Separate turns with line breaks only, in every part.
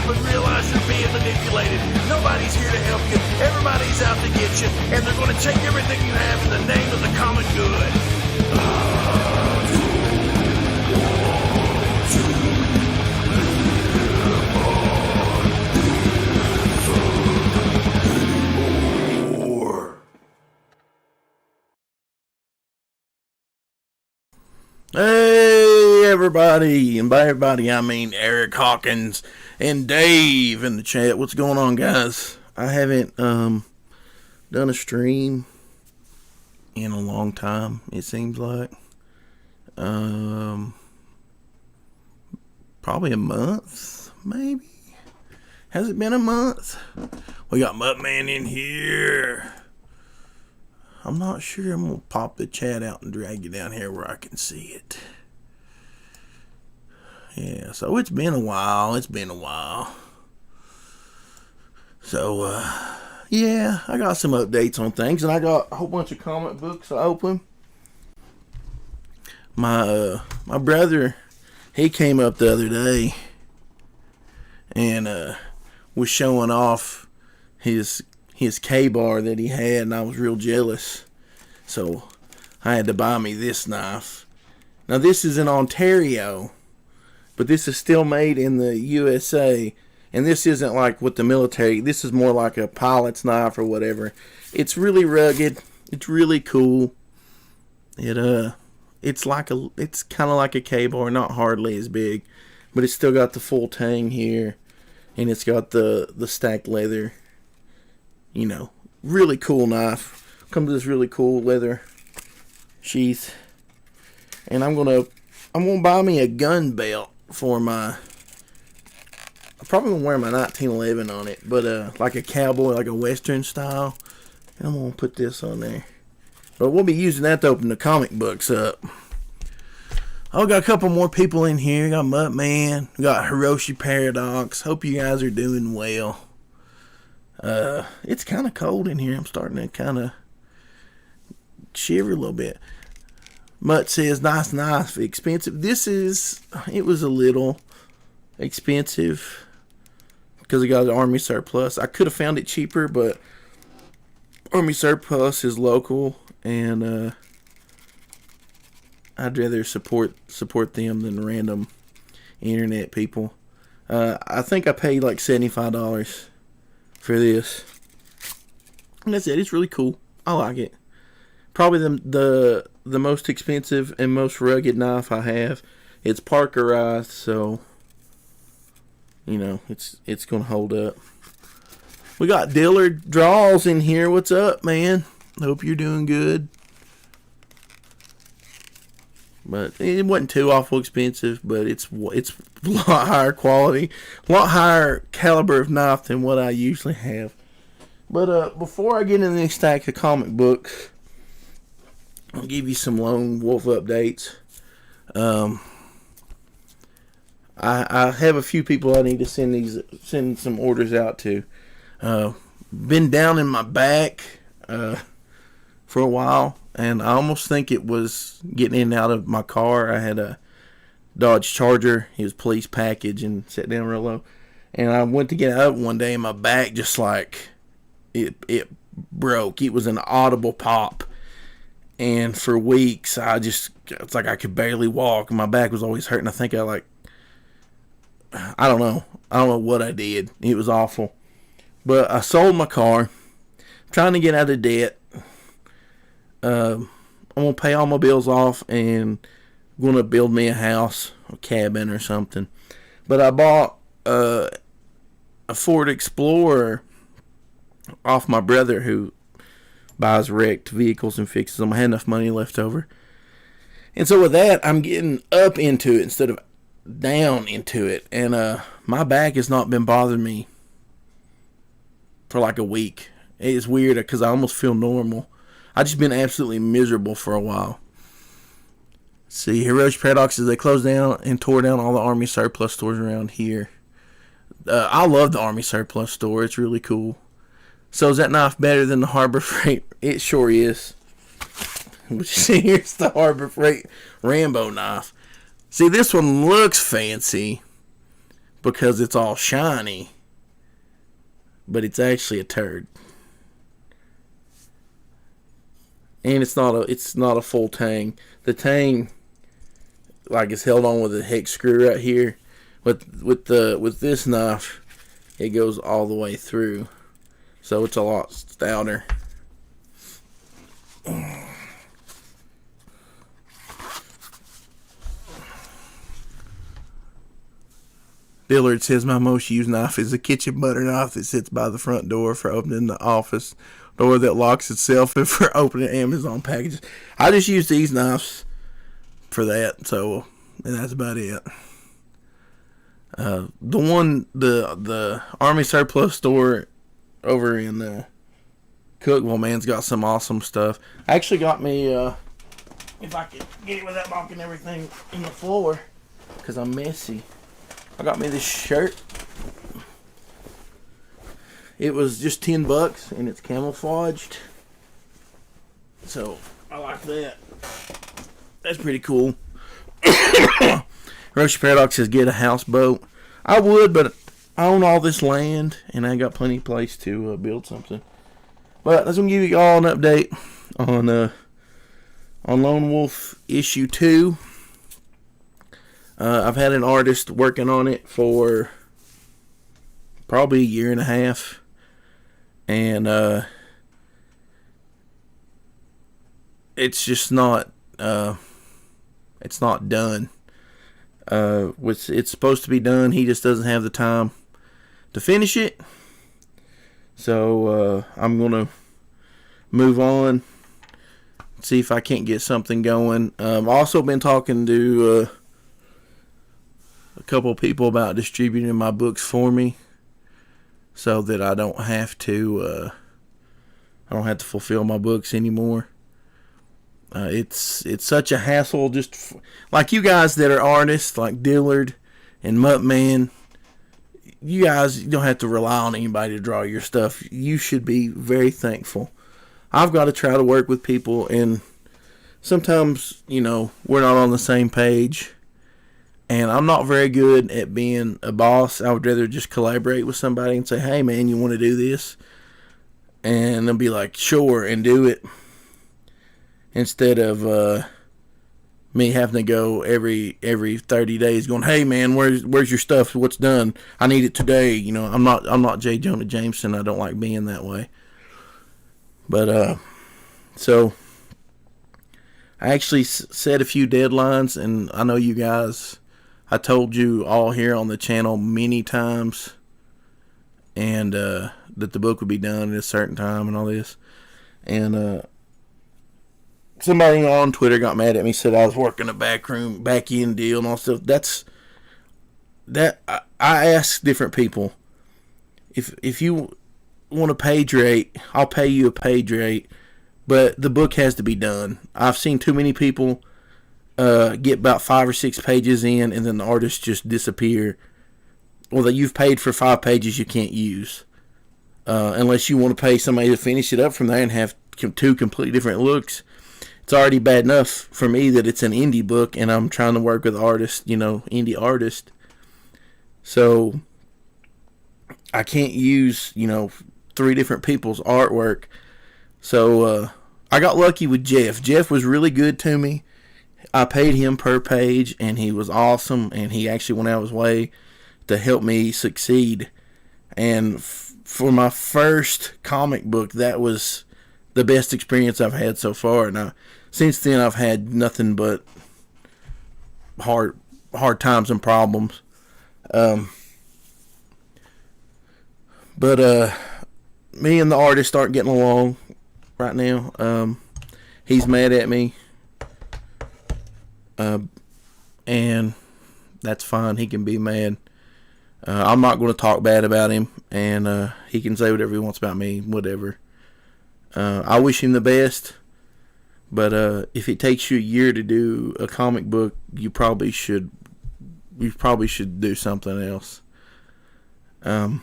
up and realize you're being manipulated. Nobody's here to help you. Everybody's out to get you, and they're going to take everything you have in the name of the common good.
Hey everybody, and by everybody I mean Eric Hawkins and Dave in the chat. What's going on, guys? I haven't done a stream in a long time, it seems like. Probably a month, maybe. Has it been a month? We got Muttman in here. I'm not sure. I'm going to pop the chat out and drag you down here where I can see it. Yeah, so it's been a while. So, yeah, I got some updates on things, and I got a whole bunch of comic books to open. My brother, he came up the other day and was showing off his K-bar that he had, and I was real jealous. So I had to buy me this knife. Now this is in Ontario, but this is still made in the USA. And this isn't like with the military. This is more like a pilot's knife or whatever. It's really rugged. It's really cool. It's kind of like a K-bar, not hardly as big, but it's still got the full tang here, and it's got the stacked leather. You know, really cool knife. Comes with this really cool leather sheath. And I'm gonna buy me a gun belt for my. I'm probably gonna wear my 1911 on it, but like a cowboy, like a western style. And I'm gonna put this on there. But we'll be using that to open the comic books up. Oh, got a couple more people in here. Got Muttman. We got Hiroshi Paradox. Hope you guys are doing well. It's kind of cold in here. I'm starting to kind of shiver a little bit. Mutt says, nice knife, expensive. It was a little expensive because I got an Army Surplus. I could have found it cheaper, but Army Surplus is local, and I'd rather support them than random internet people. I think I paid like $75 for this. And that's it. It's really cool. I like it. Probably the most expensive and most rugged knife I have. It's Parkerized, so you know it's gonna hold up. We got Dillard Draws in here. What's up, man? Hope you're doing good. But it wasn't too awful expensive, but it's a lot higher quality, a lot higher caliber of knife than what I usually have. But before I get into the next stack of comic books, I'll give you some Lone Wolf updates. I have a few people I need to send some orders out to. Been down in my back for a while, and I almost think it was getting in and out of my car. I had a Dodge Charger. It was police package and sat down real low. And I went to get out one day, and my back just like it broke. It was an audible pop. And for weeks, it's like I could barely walk. My back was always hurting. I think I don't know what I did. It was awful. But I sold my car. I'm trying to get out of debt. I'm going to pay all my bills off and I'm going to build me a house, a cabin or something. But I bought a Ford Explorer off my brother who buys wrecked vehicles and fixes them. I had enough money left over. And so with that, I'm getting up into it instead of down into it. And my back has not been bothering me for like a week. It's weird because I almost feel normal. I've just been absolutely miserable for a while. See, Hiroshi Paradox says they closed down and tore down all the Army Surplus stores around here. I love the Army Surplus store. It's really cool. So is that knife better than the Harbor Freight? It sure is. Here's the Harbor Freight Rambo knife. See, this one looks fancy, because it's all shiny, but it's actually a turd. And it's not a full tang. The tang, like, is held on with a hex screw right here. With this knife, it goes all the way through, so it's a lot stouter. Dillard says my most used knife is a kitchen butter knife that sits by the front door for opening the office door that locks itself and for opening Amazon packages. I just use these knives for that, and that's about it. The Army Surplus store over in Cookville, man's got some awesome stuff. Actually got me, if I could get it without knocking everything in the floor, because I'm messy. I got me this shirt. It was just $10 and it's camouflaged. So I like that. That's pretty cool. Roshi Paradox says get a houseboat. I would, but I own all this land and I got plenty of place to build something. But I was gonna give you all an update on Lone Wolf issue 2. I've had an artist working on it for probably a year and a half, and it's just not it's not done. It's supposed to be done. He just doesn't have the time to finish it. So I'm gonna move on, see if I can't get something going. I've also been talking to a couple of people about distributing my books for me, so that I don't have to fulfill my books anymore. It's such a hassle, just like you guys that are artists like Dillard and Muttman. You guys don't have to rely on anybody to draw your stuff. You should be very thankful. I've got to try to work with people, and sometimes, we're not on the same page. And I'm not very good at being a boss. I would rather just collaborate with somebody and say, hey, man, you want to do this? And they'll be like, sure, and do it. Instead of me having to go every 30 days going, hey, man, where's your stuff? What's done? I need it today. I'm not J. Jonah Jameson. I don't like being that way. But, so I actually set a few deadlines, and I know you guys... I told you all here on the channel many times, and that the book would be done at a certain time and all this. And somebody on Twitter got mad at me, said I was working a back end deal and all stuff. I ask different people, if you want a page rate, I'll pay you a page rate, but the book has to be done. I've seen too many people get about 5 or 6 pages in, and then the artists just disappear. Well, that you've paid for 5 pages you can't use, unless you want to pay somebody to finish it up from there and have 2 completely different looks. It's already bad enough for me that it's an indie book, and I'm trying to work with artists, indie artists. So I can't use 3 different people's artwork. So I got lucky with Jeff. Jeff was really good to me. I paid him per page, and he was awesome, and he actually went out of his way to help me succeed. And for my first comic book, that was the best experience I've had so far. Now, since then, I've had nothing but hard times and problems. But me and the artist aren't getting along right now. He's mad at me. And that's fine. He can be mad. I'm not going to talk bad about him, and he can say whatever he wants about me, whatever. I wish him the best, but if it takes you a year to do a comic book, you probably should do something else. The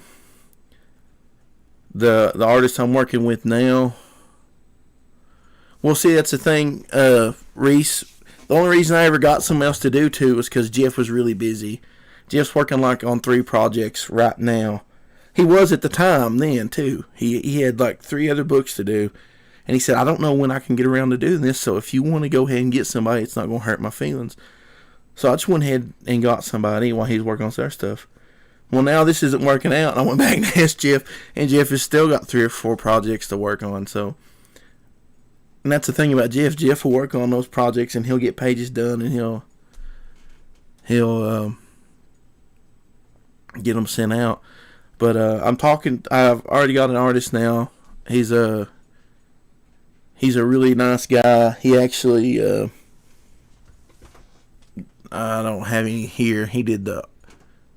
artist I'm working with now, well, see, that's the thing, Reese. The only reason I ever got something else to do too was because Jeff was really busy. Jeff's working like on 3 projects right now. He was at the time then too. He had like 3 other books to do. And he said, I don't know when I can get around to doing this, so if you want to go ahead and get somebody, it's not going to hurt my feelings. So I just went ahead and got somebody while he's working on their stuff. Well, now this isn't working out. I went back and asked Jeff, and Jeff has still got 3 or 4 projects to work on. So, and that's the thing about Jeff. Jeff will work on those projects, and he'll get pages done, and he'll get them sent out. But I've already got an artist now. He's a really nice guy. He actually, I don't have any here. He did the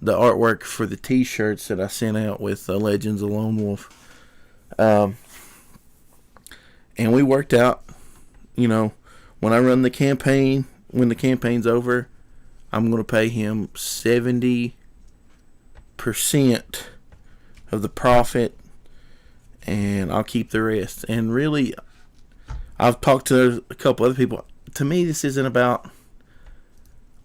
artwork for the T-shirts that I sent out with Legends of Lone Wolf. And we worked out, when I run the campaign, when the campaign's over, I'm going to pay him 70% of the profit, and I'll keep the rest. And really, I've talked to a couple other people. To me, this isn't about.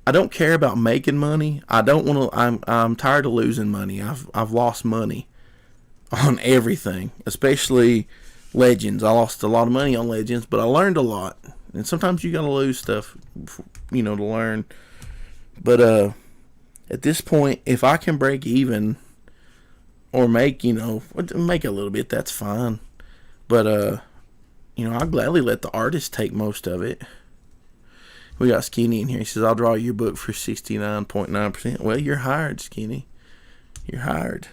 I don't care about making money. I don't want to. I'm tired of losing money. I've lost money on everything, especially Legends. I lost a lot of money on Legends, but I learned a lot. And sometimes you gotta lose stuff, to learn. But at this point, if I can break even or make a little bit, that's fine. But I'll gladly let the artist take most of it. We got Skinny in here. He says, I'll draw your book for 69.9%. Well, you're hired, Skinny. You're hired.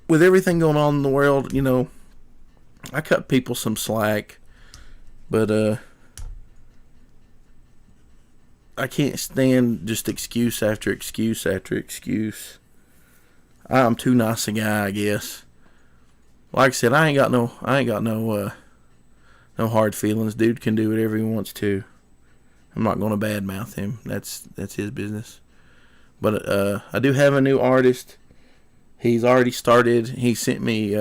With everything going on in the world, I cut people some slack. But I can't stand just excuse after excuse after excuse. I'm too nice a guy, I guess. Like I said, I ain't got no hard feelings. Dude can do whatever he wants to. I'm not going to badmouth him. That's his business. But I do have a new artist. He's already started. He sent me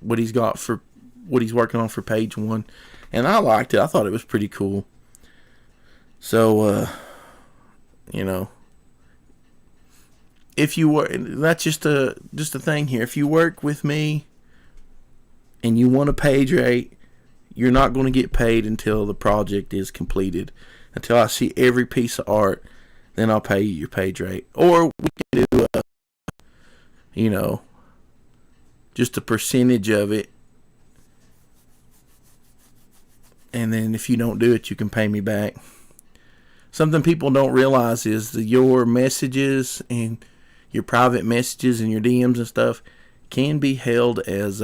what he's got for what he's working on for page 1, and I liked it. I thought it was pretty cool. So if you work, that's just a thing here. If you work with me and you want a page rate, you're not going to get paid until the project is completed. Until I see every piece of art, then I'll pay you your page rate. Or we can do just a percentage of it. And then if you don't do it, you can pay me back. Something people don't realize is that your messages and your private messages and your DMs and stuff can be held as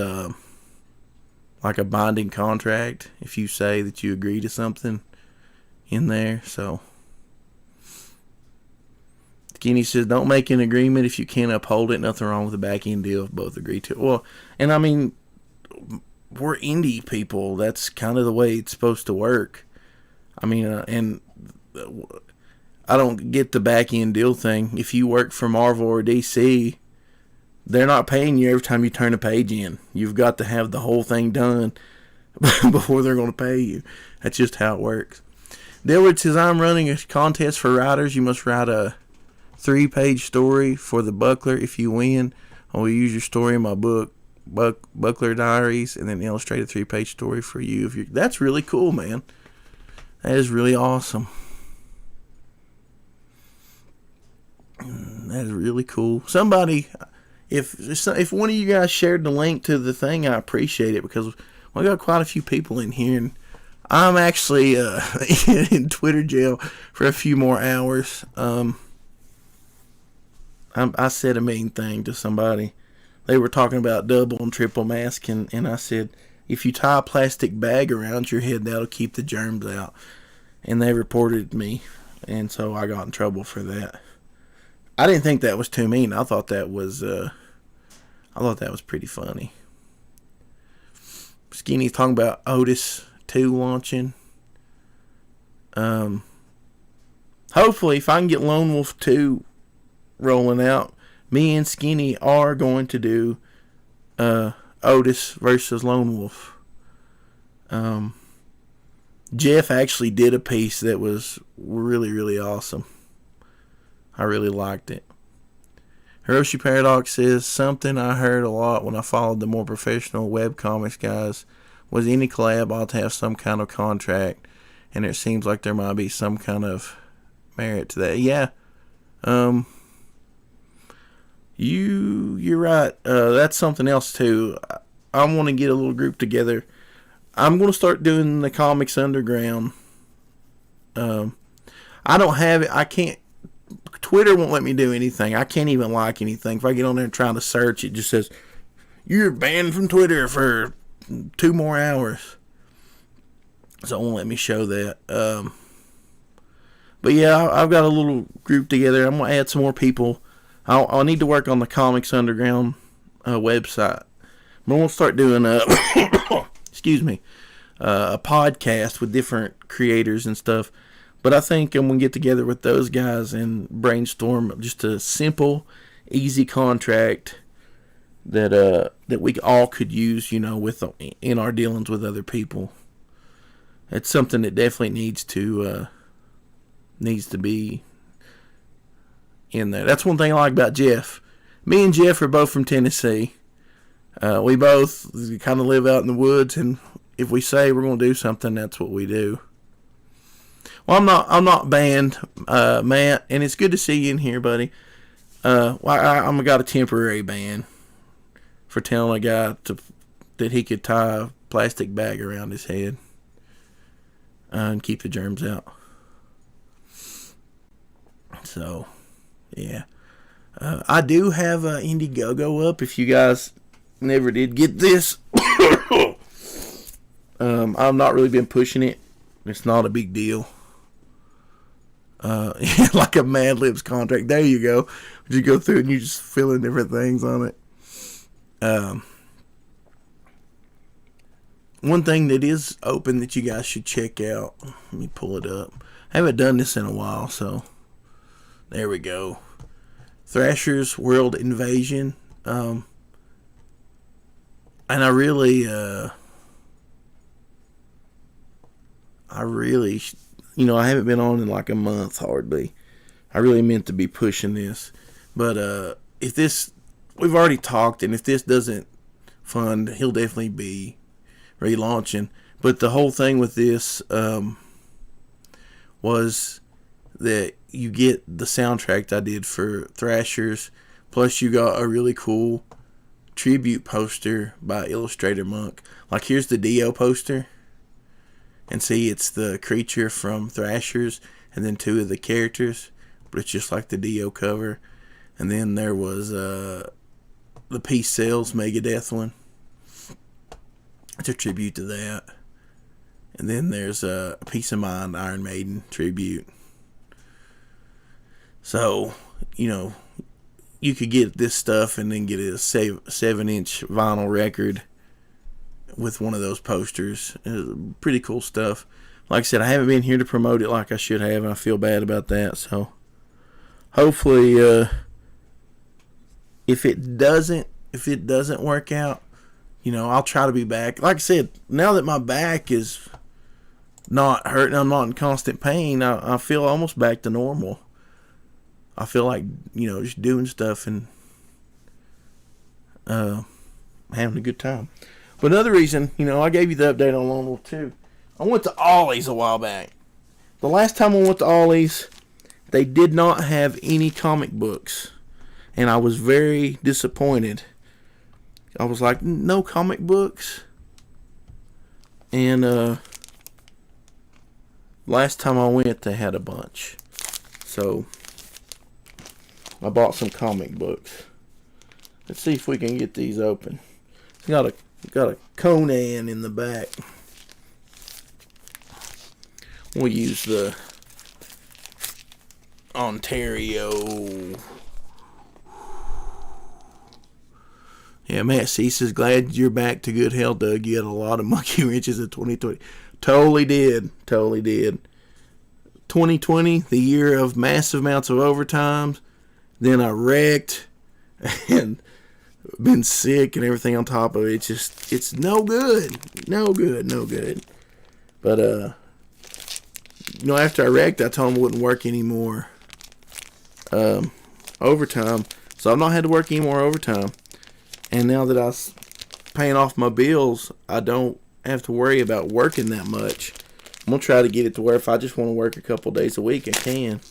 like a binding contract if you say that you agree to something in there. So Skinny says, don't make an agreement if you can't uphold it. Nothing wrong with a back end deal if both agree to it. Well, and I mean, we're indie people. That's kind of the way it's supposed to work. I mean, and I don't get the back end deal thing. If you work for Marvel or DC, they're not paying you every time you turn a page in. You've got to have the whole thing done before they're going to pay you. That's just how it works. Dilbert says, I'm running a contest for writers. You must write a 3-page story for the Buckler. If you win, I will use your story in my book, Buckler Diaries, and then illustrate a 3-page story for you. That's really cool, man. That is really awesome. That is really cool. Somebody, if one of you guys shared the link to the thing, I appreciate it, because we got quite a few people in here, and I'm actually in Twitter jail for a few more hours. I said a mean thing to somebody. They were talking about double and triple mask, and I said, if you tie a plastic bag around your head, that'll keep the germs out. And they reported me, and so I got in trouble for that. I didn't think that was too mean. I thought that was pretty funny. Skinny's talking about Otis 2 launching. Hopefully, if I can get Lone Wolf 2 rolling out, me and Skinny are going to do Otis versus Lone Wolf. Jeff actually did a piece that was really, really awesome. I really liked it. Hiroshi Paradox says, something I heard a lot when I followed the more professional webcomics guys was any collab ought to have some kind of contract, and it seems like there might be some kind of merit to that. Yeah. You're right. That's something else too. I want to get a little group together. I'm going to start doing the Comics Underground. I don't have it. I can't. Twitter won't let me do anything. I can't even like anything. If I get on there and try to search, it just says, you're banned from Twitter for 2 more hours. So it won't let me show that. But yeah, I've got a little group together. I'm going to add some more people. I'll need to work on the Comics Underground website. But I'm going to start doing excuse me, a podcast with different creators and stuff. But I think I'm going to get together with those guys and brainstorm just a simple, easy contract that we all could use, in our dealings with other people. It's something that definitely needs to be in there. That's one thing I like about Jeff. Me and Jeff are both from Tennessee. We both kind of live out in the woods, and if we say we're going to do something, that's what we do. Well, I'm not banned, Matt, and it's good to see you in here, buddy. I got a temporary ban for telling a guy that he could tie a plastic bag around his head and keep the germs out. So, yeah. I do have Indiegogo up if you guys never did get this. I've not really been pushing it. It's not a big deal. Like a Mad Libs contract. There you go. You go through and you just fill in different things on it. One thing that is open that you guys should check out. Let me pull it up. I haven't done this in a while, so there we go. Thrasher's World Invasion. And I really, I haven't been on in like a month hardly. I really meant to be pushing this. But if this, we've already talked, and if this doesn't fund, he'll definitely be relaunching. But the whole thing with this was that you get the soundtrack that I did for Thrashers, plus you got a really cool tribute poster by Illustrator Monk. Like, here's the Dio poster. And see, it's the creature from Thrashers, and then 2 of the characters, but it's just like the Dio cover. And then there was the Peace Sells Megadeth one. It's a tribute to that. And then there's a Peace of Mind Iron Maiden tribute. So, you could get this stuff and then get a 7-inch vinyl record with one of those posters. Pretty cool stuff. Like I said, I haven't been here to promote it like I should have, and I feel bad about that. So hopefully, if it doesn't work out, I'll try to be back. Like I said, now that my back is not hurting, I'm not in constant pain, I feel almost back to normal. I feel like, just doing stuff and having a good time. But another reason, I gave you the update on Lone Wolf 2. I went to Ollie's a while back. The last time I went to Ollie's, they did not have any comic books. And I was very disappointed. I was like, no comic books? And last time I went, they had a bunch. So I bought some comic books. Let's see if we can get these open. It's got a Conan in the back. We'll use the Ontario. Yeah, Matt C says, glad you're back to good health, Doug. You had a lot of monkey wrenches in 2020. Totally did. 2020, the year of massive amounts of overtimes. Then I wrecked and been sick and everything on top of it. It's no good. But, after I wrecked, I told him it wouldn't work anymore. overtime, so I've not had to work any more overtime. And now that I'm paying off my bills, I don't have to worry about working that much. I'm gonna try to get it to where if I just want to work a couple days a week, I can.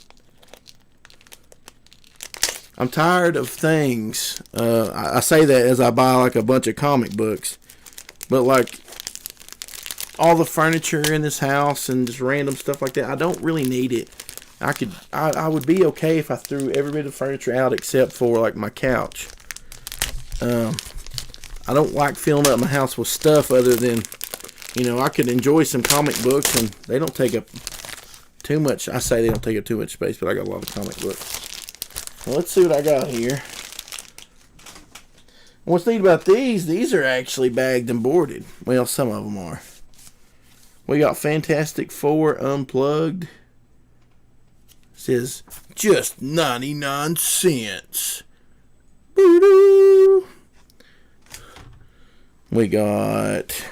I'm tired of things. I say that as I buy like a bunch of comic books, but like all the furniture in this house and just random stuff like that, I don't really need it. I would be okay if I threw every bit of furniture out except for like my couch. I don't like filling up my house with stuff other than, I could enjoy some comic books and they don't take up too much. I say they don't take up too much space, but I got a lot of comic books. Well, let's see what I got here. What's neat about these are actually bagged and boarded. Well, some of them are. We got Fantastic Four Unplugged. It says just 99 cents. Boo-doo. We got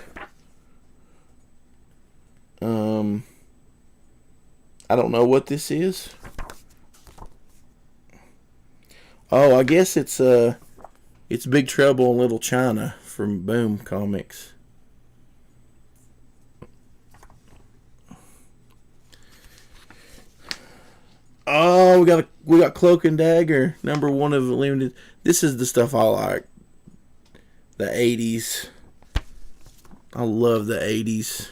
I don't know what this is. Oh, I guess it's Big Trouble in Little China from Boom Comics. Oh, we got Cloak and Dagger, #1 of the limited. This is the stuff I like. The 80s. I love the 80s.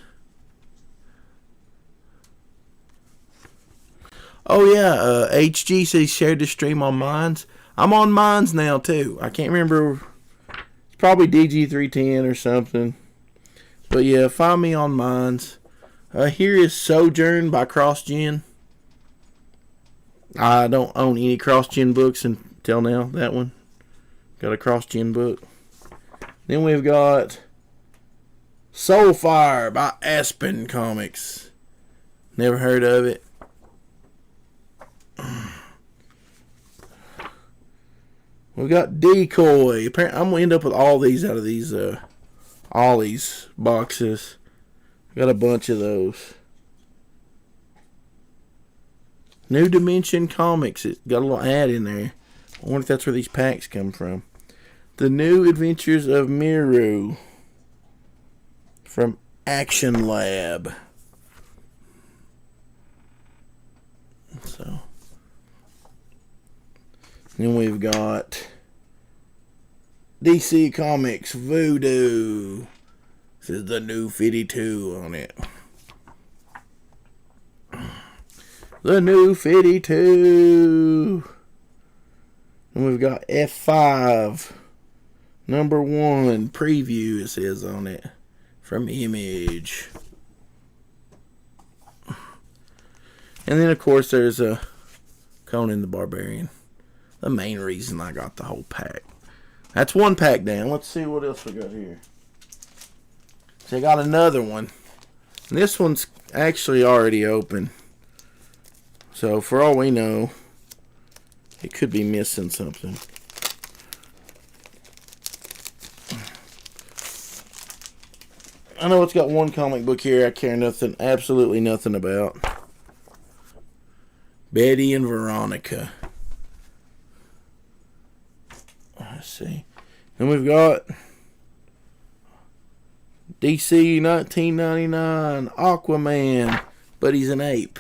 Oh yeah, HG says he shared the stream on Minds. I'm on Minds now too. I can't remember. It's probably DG310 or something. But yeah, find me on Minds. Here is Sojourn by CrossGen. I don't own any CrossGen books until now. That one. Got a CrossGen book. Then we've got Soulfire by Aspen Comics. Never heard of it. We got Decoy. Apparently, I'm gonna end up with all these out of these Ollie's boxes. Got a bunch of those. New Dimension Comics. It got a little ad in there. I wonder if that's where these packs come from. The New Adventures of Miru from Action Lab. So. Then we've got DC Comics Voodoo. This is the New 52 on it. The New 52. And we've got F5. #1 preview, it says on it. From Image. And then, of course, there's a Conan the Barbarian. The main reason I got the whole pack. That's one pack down. Let's see what else we got here. So I got another one. And this one's actually already open. So for all we know, it could be missing something. I know it's got one comic book here I care absolutely nothing about. Betty and Veronica. Let's see. Then we've got DC 1999 Aquaman, but he's an ape.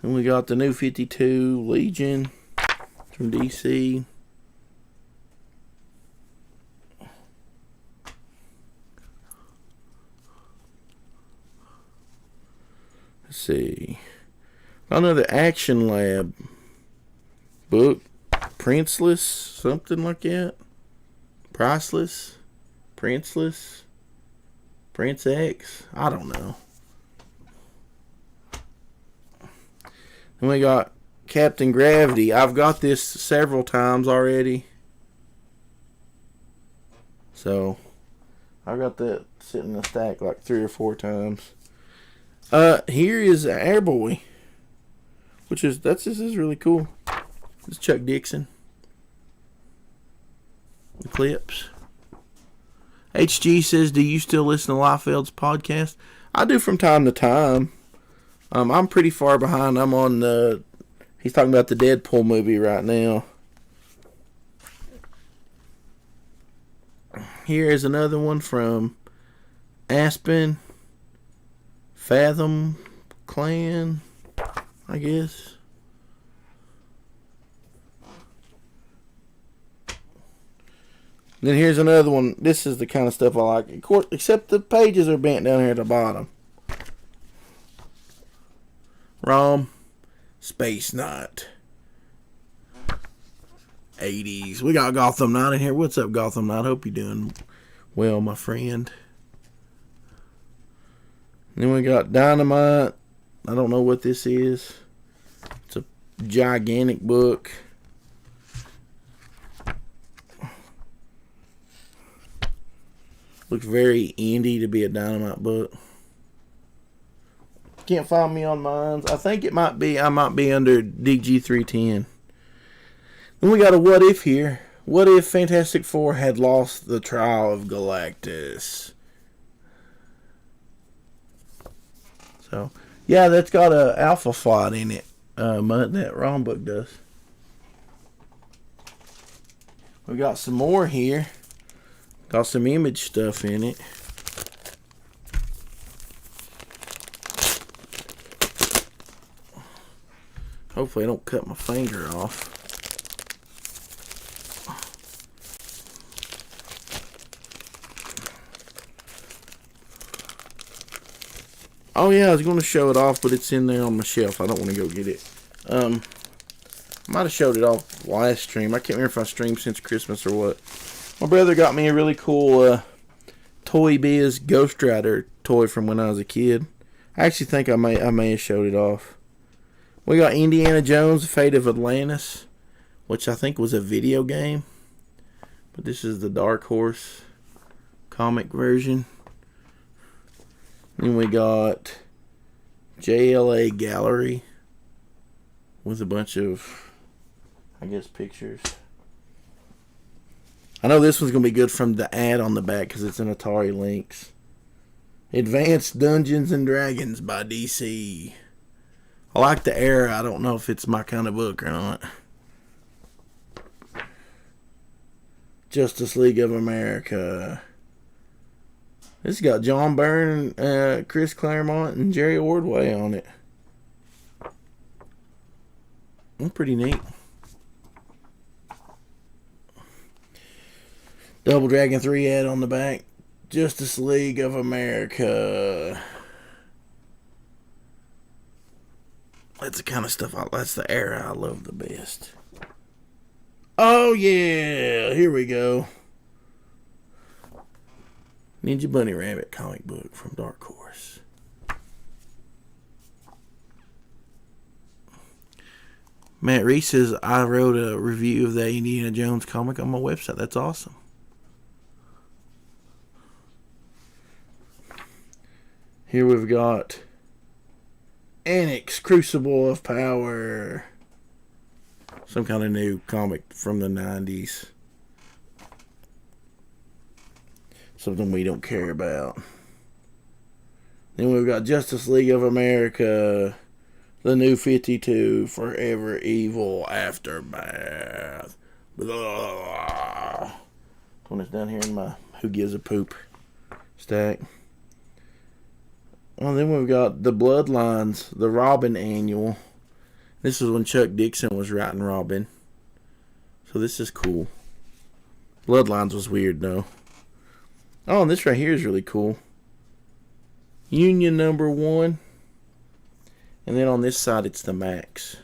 And we got the New 52 Legion from DC. Let's see. Another Action Lab book. Princeless, something like that. Priceless. Princeless. Prince X. I don't know. And we got Captain Gravity. I've got this several times already. So, I got that sitting in a stack like 3 or 4 times. Here is Airboy. This is really cool. This is Chuck Dixon. Eclipse. HG says, do you still listen to Liefeld's podcast? I do from time to time. I'm pretty far behind. I'm on the... He's talking about the Deadpool movie right now. Here is another one from Aspen Fathom Clan, I guess. Then here's another one. This is the kind of stuff I like. Of course, except the pages are bent down here at the bottom. ROM Space Knight 80s. We got Gotham Knight in here. What's up, Gotham Knight? Hope you're doing well, my friend. Then we got Dynamite. I don't know what this is. It's a gigantic book. Looks very indie to be a Dynamite book. Can't find me on mines. I think it might be. I might be under DG310. Then we got a what if here. What if Fantastic Four had lost the trial of Galactus? So, yeah, that's got a Alpha Flight in it. That ROM book does. We got some more here. Got some Image stuff in it. Hopefully I don't cut my finger off. Oh yeah, I was going to show it off, but it's in there on my shelf. I don't want to go get it. I might have showed it off last stream. I can't remember if I streamed since Christmas or what. My brother got me a really cool Toy Biz Ghost Rider toy from when I was a kid. I actually think I may have showed it off. We got Indiana Jones, The Fate of Atlantis, which I think was a video game. But this is the Dark Horse comic version. Then we got JLA Gallery with a bunch of, I guess, pictures. I know this one's going to be good from the ad on the back because it's an Atari Lynx. Advanced Dungeons and Dragons by DC. I like the era. I don't know if it's my kind of book or not. Justice League of America. This got John Byrne, Chris Claremont, and Jerry Ordway on it. Pretty neat. Double Dragon 3 ad on the back. Justice League of America. That's the kind of stuff that's the era I love the best. Oh yeah, here we go. Ninja Bunny Rabbit comic book from Dark Horse. Matt Reese says, I wrote a review of the Indiana Jones comic on my website. That's awesome. Here we've got Annex Crucible of Power. Some kind of new comic from the 90s. Something we don't care about. Then we've got Justice League of America. The New 52. Forever Evil Aftermath. Blah. One is down here in my Who Gives a Poop stack. Oh, then we've got The Bloodlines, the Robin Annual. This is when Chuck Dixon was writing Robin. So this is cool. Bloodlines was weird, though. Oh, and this right here is really cool. Union number 1. And then on this side, it's the Max.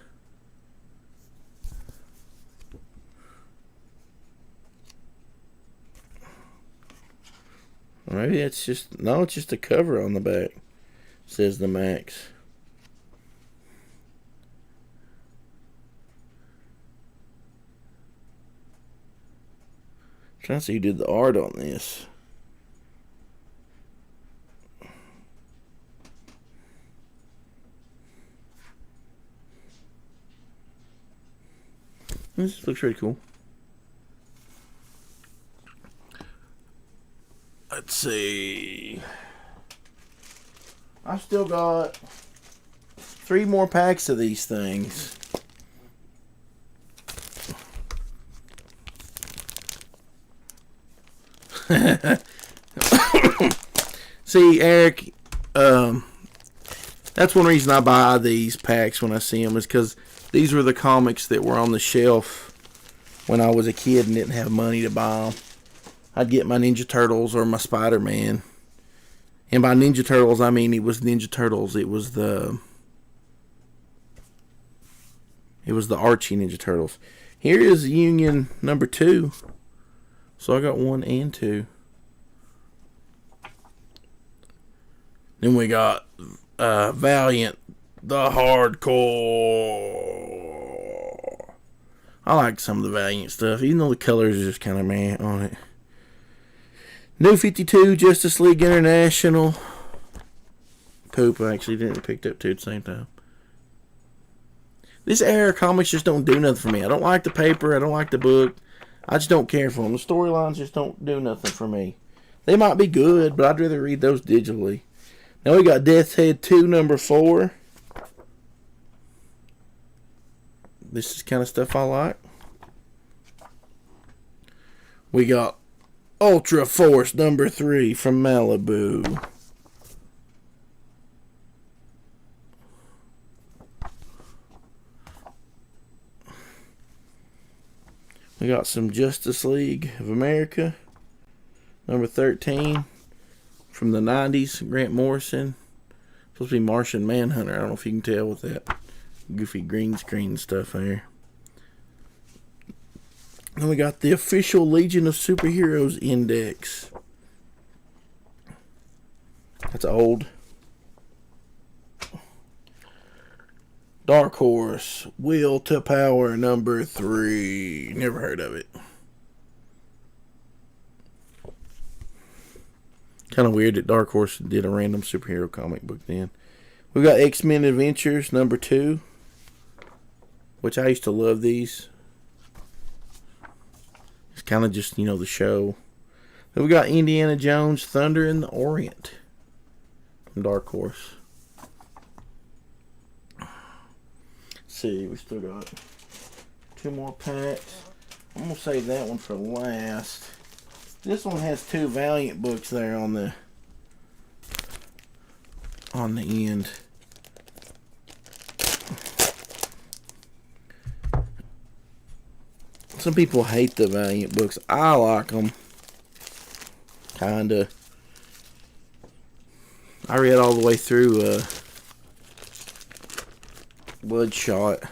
Maybe it's just... No, it's just a cover on the back. Says the Max. I'm trying to see who did the art on this. This looks really cool. Let's see. I've still got 3 more packs of these things. See, Eric, that's one reason I buy these packs when I see them, is because these were the comics that were on the shelf when I was a kid and didn't have money to buy them. I'd get my Ninja Turtles or my Spider-Man. And by Ninja Turtles, I mean it was Ninja Turtles. It was the Archie Ninja Turtles. Here is Union number 2. So I got 1 and 2. Then we got Valiant, the Hardcore. I like some of the Valiant stuff, even though the colors are just kind of meh on it. New 52, Justice League International. Poop, I actually didn't pick up 2 at the same time. This era of comics just don't do nothing for me. I don't like the paper, I don't like the book. I just don't care for them. The storylines just don't do nothing for me. They might be good, but I'd rather read those digitally. Now we got Death's Head 2, number 4. This is kind of stuff I like. We got Ultra Force number 3 from Malibu. We got some Justice League of America number 13 from the 90s, Grant Morrison. Supposed to be Martian Manhunter. I don't know if you can tell with that goofy green screen stuff there. Then we got the official Legion of Superheroes Index. That's old. Dark Horse, Will to Power number 3. Never heard of it. Kind of weird that Dark Horse did a random superhero comic book then. We got X-Men Adventures number 2, which I used to love these. It's kind of just, the show. Then we got Indiana Jones, Thunder in the Orient from Dark Horse. Let's see, we still got 2 more packs. I'm going to save that one for last. This one has 2 Valiant books there on the end. Some people hate the Valiant books. I like them. Kinda. I read all the way through Bloodshot.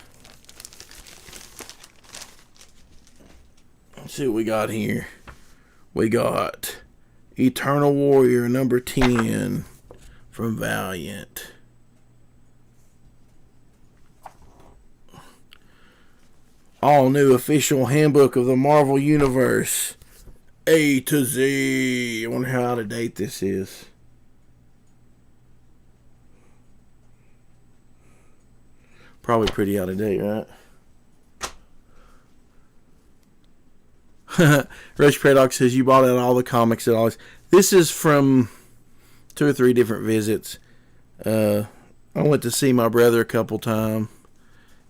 Let's see what we got here. We got Eternal Warrior number 10 from Valiant. All new official handbook of the Marvel Universe, A to Z. I wonder how out of date this is. Probably pretty out of date, right? Rush Paradox says you bought out all the comics at all. This is from 2 or 3 different visits. I went to see my brother a couple times,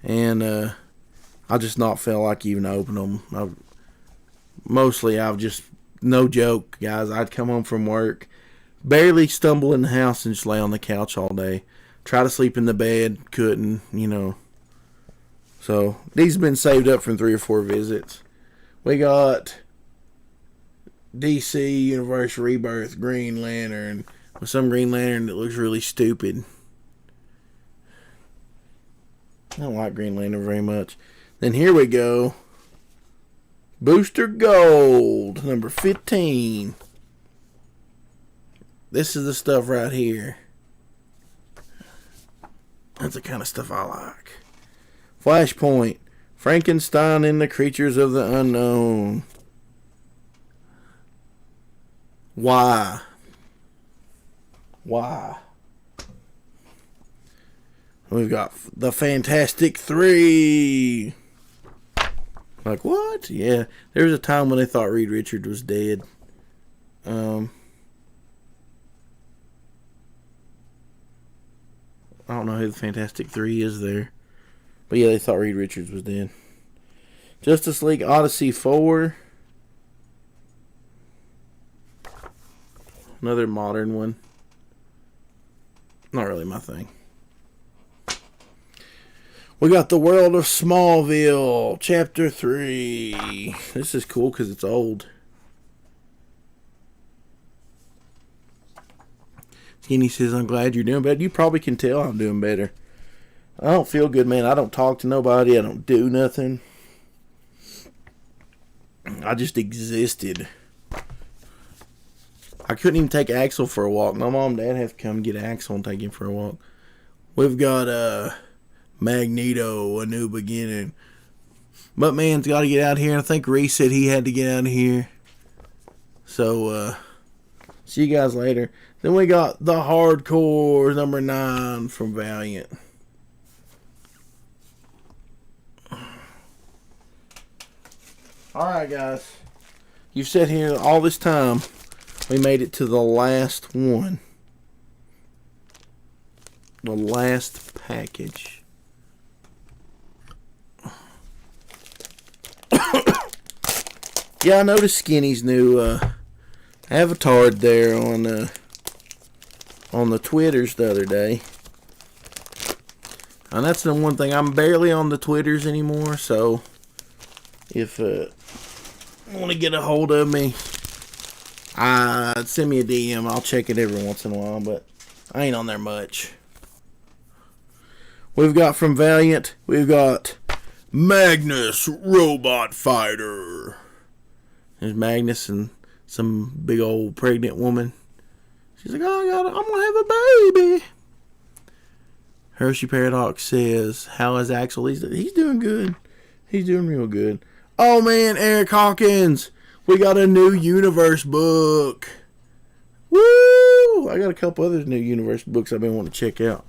and I just not felt like even opening them. I've just, no joke, guys, I'd come home from work, barely stumble in the house and just lay on the couch all day. Try to sleep in the bed, couldn't, So, these have been saved up from 3 or 4 visits. We got DC Universe Rebirth Green Lantern with some Green Lantern that looks really stupid. I don't like Green Lantern very much. Then here we go. Booster Gold, number 15. This is the stuff right here. That's the kind of stuff I like. Flashpoint. Frankenstein and the Creatures of the Unknown. Why? We've got the Fantastic 3. Like, what? Yeah. There was a time when they thought Reed Richards was dead. I don't know who the Fantastic Three is there. But yeah, they thought Reed Richards was dead. Justice League Odyssey 4. Another modern one. Not really my thing. We got The World of Smallville, Chapter 3. This is cool because it's old. Skinny says, I'm glad you're doing better. You probably can tell I'm doing better. I don't feel good, man. I don't talk to nobody. I don't do nothing. I just existed. I couldn't even take Axel for a walk. My mom and dad have to come get Axel and take him for a walk. We've got Magneto, A New Beginning. But man's got to get out here. I think Reese said he had to get out of here. So, see you guys later. Then we got The Hardcore, number 9 from Valiant. Alright, guys. You've sat here all this time. We made it to the last one. The last package. Yeah, I noticed Skinny's new avatar there on the Twitters the other day. And that's the one thing. I'm barely on the Twitters anymore, so if you want to get a hold of me, send me a DM. I'll check it every once in a while, but I ain't on there much. We've got from Valiant, we've got Magnus Robot Fighter. There's Magnus and some big old pregnant woman. She's like, I'm going to have a baby. Hershey Paradox says, how is Axel? He's doing good. He's doing real good. Oh, man, Eric Hawkins. We got a new universe book. Woo! I got a couple other new universe books I've been wanting to check out.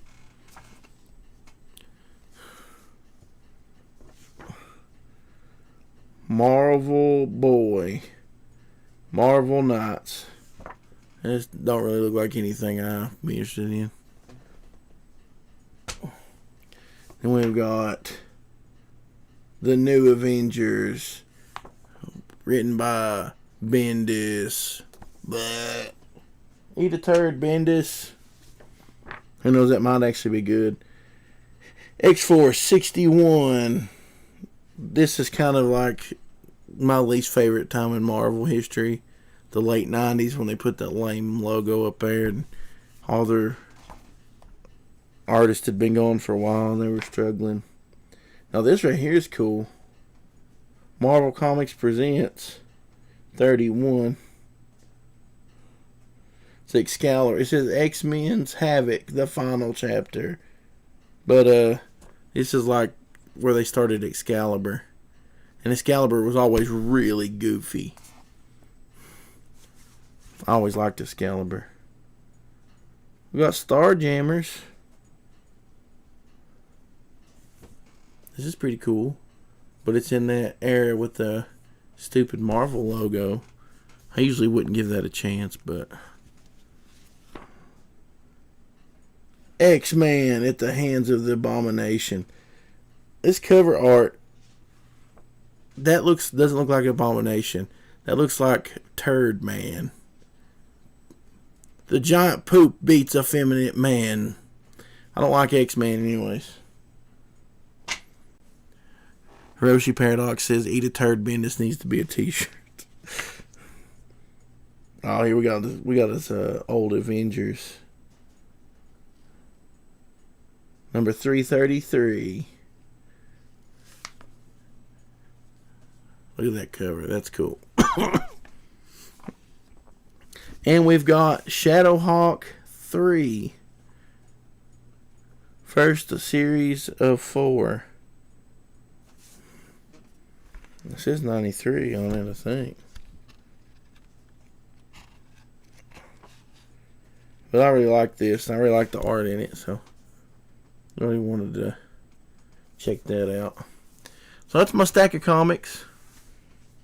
Marvel Boy. Marvel Knights. This don't really look like anything I'd be interested in. Then we've got The New Avengers. Written by Bendis. Bleh. Eat a turd, Bendis. Who knows, that might actually be good. X-Force 61. This is kind of like my least favorite time in Marvel history. The late 90s when they put that lame logo up there and all their artists had been going for a while and they were struggling. Now this right here is cool. Marvel Comics Presents 31. It's Excalibur. It says X-Men's Havoc, the final chapter. But this is like where they started Excalibur. And Excalibur was always really goofy. I always liked Excalibur. We got Starjammers. This is pretty cool. But it's in that era with the stupid Marvel logo. I usually wouldn't give that a chance, but X-Man at the hands of the Abomination. This cover art, that doesn't look like Abomination. That looks like Turd Man. The giant poop beats effeminate man. I don't like X-Man anyways. Hiroshi Paradox says, eat a turd, Bendis needs to be a t-shirt. Oh, here we got this old Avengers. Number 333. Look at that cover. That's cool. And we've got Shadowhawk 3. First series of 4. It says 93 on it, I think. But I really like this. And I really like the art in it, so I really wanted to check that out. So that's my stack of comics.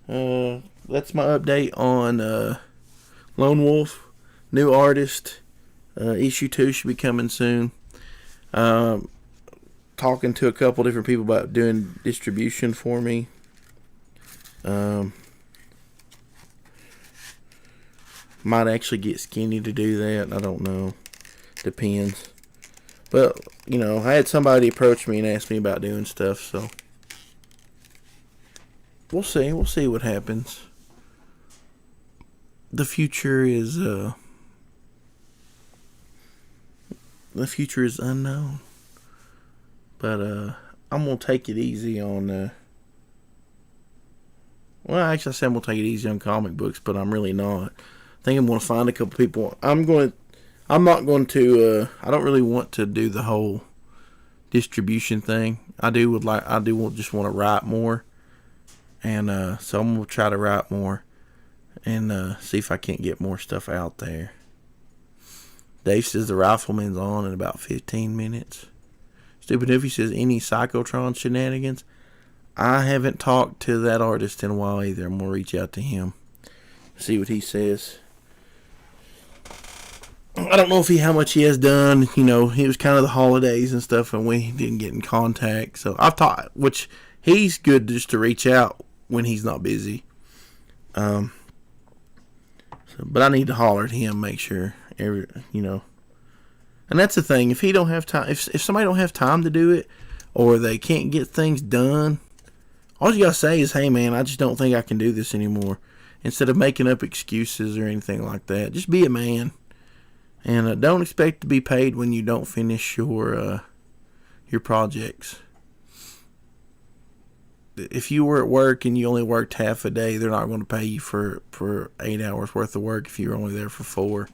That's my update on Lone Wolf. New artist. Issue 2 should be coming soon. Um, Talking to a couple different people about doing distribution for me. Um, might actually get Skinny to do that. I don't know. Depends. But, I had somebody approach me and ask me about doing stuff, so we'll see. We'll see what happens. The future is unknown. But I'm gonna take it easy on well, actually I said I'm gonna take it easy on comic books, but I'm really not. I think I'm gonna find a couple people. I'm not going to I don't really want to do the whole distribution thing. I just want to write more. And so I'm gonna try to write more and see if I can't get more stuff out there. Dave says the Rifleman's on in about 15 minutes. Stupid Newfie says any Psychotron shenanigans. I haven't talked to that artist in a while either. I'm gonna reach out to him, see what he says. I don't know how much he has done. It was kind of the holidays and stuff, and we didn't get in contact. So I've talked, which he's good just to reach out when he's not busy. But I need to holler at him, make sure And that's the thing. If he don't have time, if somebody don't have time to do it, or they can't get things done, all you gotta say is, "Hey, man, I just don't think I can do this anymore." Instead of making up excuses or anything like that, just be a man, and don't expect to be paid when you don't finish your projects. If you were at work and you only worked half a day, they're not going to pay you for 8 hours worth of work if you're only there for 4.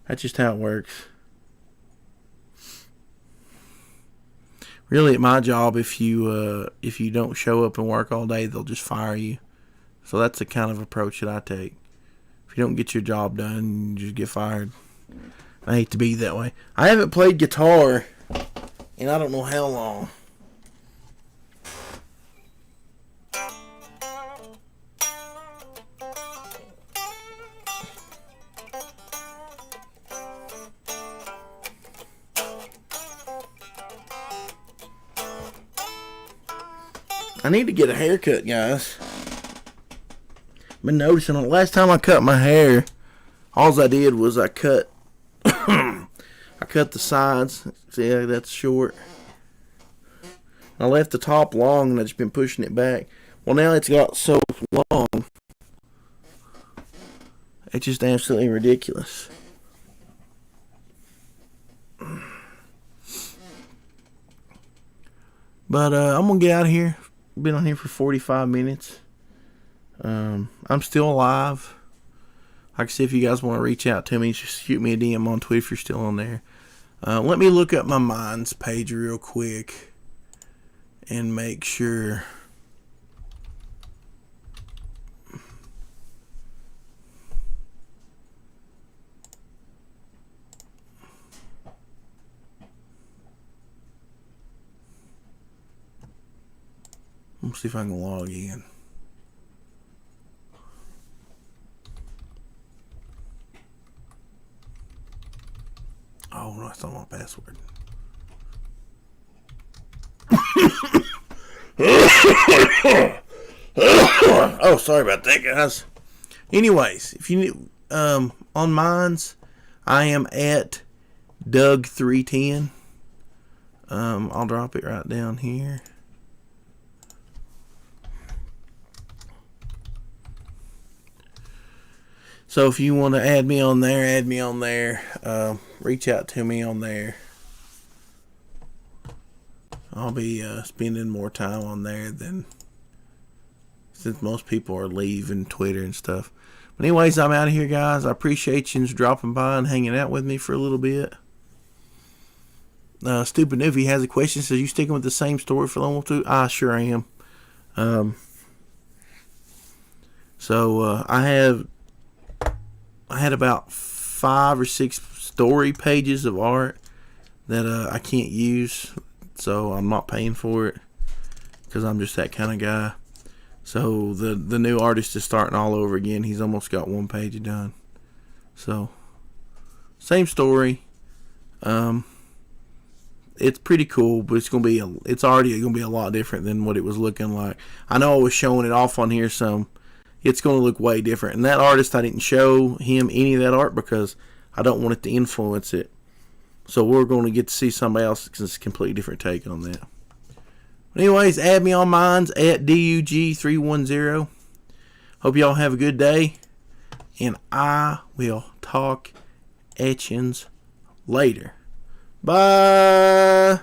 That's just how it works. Really, at my job, if you don't show up and work all day, they'll just fire you. So that's the kind of approach that I take. If you don't get your job done, you just get fired. I hate to be that way. I haven't played guitar in I don't know how long. I need to get a haircut, guys. Been noticing the last time I cut my hair, all I did was I cut I cut the sides. See, that's short. I left the top long and I've just been pushing it back. Well, now it's got so long. It's just absolutely ridiculous. But I'm going to get out of here. Been on here for 45 minutes. I'm still alive. Like I said, if you guys want to reach out to me, just shoot me a DM on Twitter if you're still on there. Let me look up my Minds page real quick and make sure. Let's see if I can log in. Oh, no, that's not my password. Oh, sorry about that, guys. Anyways, if you need, on Minds, I am at Doug310. I'll drop it right down here. So if you want to add me on there, add me on there. Reach out to me on there. I'll be spending more time on there than since most people are leaving Twitter and stuff. But anyways, I'm out of here, guys. I appreciate you dropping by and hanging out with me for a little bit. Stupid Newfie has a question. Says, you sticking with the same story for Lone Wolf 2? I sure am. So I had about 5 or 6 story pages of art that I can't use, so I'm not paying for it because I'm just that kind of guy. So the new artist is starting all over again. He's almost got 1 page done. So same story. it's pretty cool, but it's already gonna be a lot different than what it was looking like. I know I was showing it off on here some. It's gonna look way different. And that artist, I didn't show him any of that art because I don't want it to influence it. So we're going to get to see somebody else because it's a completely different take on that. But anyways, add me on mines at DUG310. Hope y'all have a good day. And I will talk etchings later. Bye.